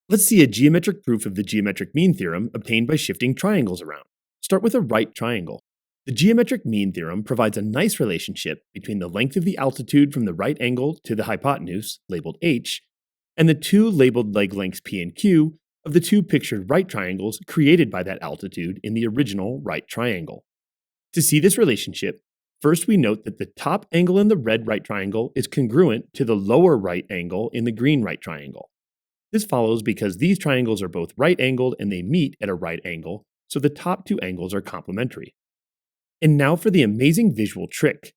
Let's see a geometric proof of the geometric mean theorem obtained by shifting triangles around. Start with a right triangle. The geometric mean theorem provides a nice relationship between the length of the altitude from the right angle to the hypotenuse, labeled h, and the two labeled leg lengths p and q of the two pictured right triangles created by that altitude in the original right triangle. To see this relationship, first we note that the top angle in the red right triangle is congruent to the lower right angle in the green right triangle. This follows because these triangles are both right angled and they meet at a right angle, so the top two angles are complementary. And now for the amazing visual trick.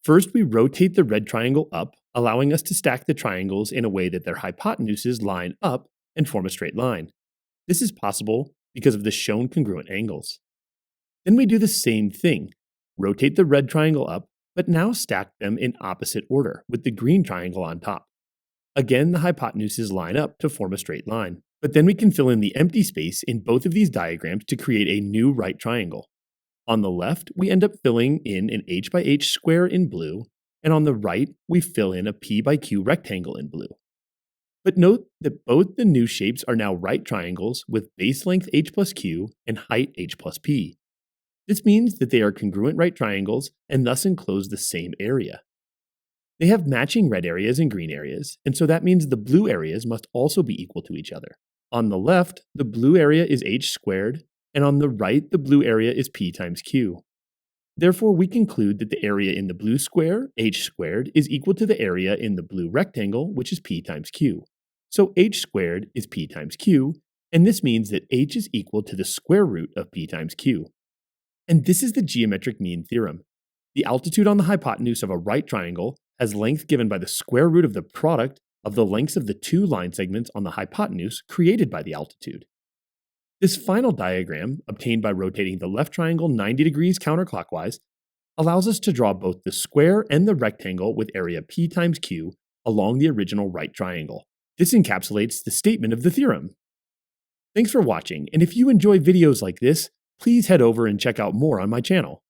First, we rotate the red triangle up, allowing us to stack the triangles in a way that their hypotenuses line up and form a straight line. This is possible because of the shown congruent angles. Then we do the same thing. Rotate the red triangle up, but now stack them in opposite order, with the green triangle on top. Again, the hypotenuses line up to form a straight line. But then we can fill in the empty space in both of these diagrams to create a new right triangle. On the left, we end up filling in an h by h square in blue, and on the right, we fill in a p by q rectangle in blue. But note that both the new shapes are now right triangles with base length h plus q and height h plus p. This means that they are congruent right triangles and thus enclose the same area. They have matching red areas and green areas, and so that means the blue areas must also be equal to each other. On the left, the blue area is h squared, and on the right, the blue area is p times q. Therefore, we conclude that the area in the blue square, h squared, is equal to the area in the blue rectangle, which is p times q. So h squared is p times q, and this means that h is equal to the square root of p times q. And this is the geometric mean theorem. The altitude on the hypotenuse of a right triangle has length given by the square root of the product of the lengths of the two line segments on the hypotenuse created by the altitude. This final diagram, obtained by rotating the left triangle 90 degrees counterclockwise, allows us to draw both the square and the rectangle with area p times q along the original right triangle. This encapsulates the statement of the theorem. Thanks for watching, and if you enjoy videos like this, please head over and check out more on my channel.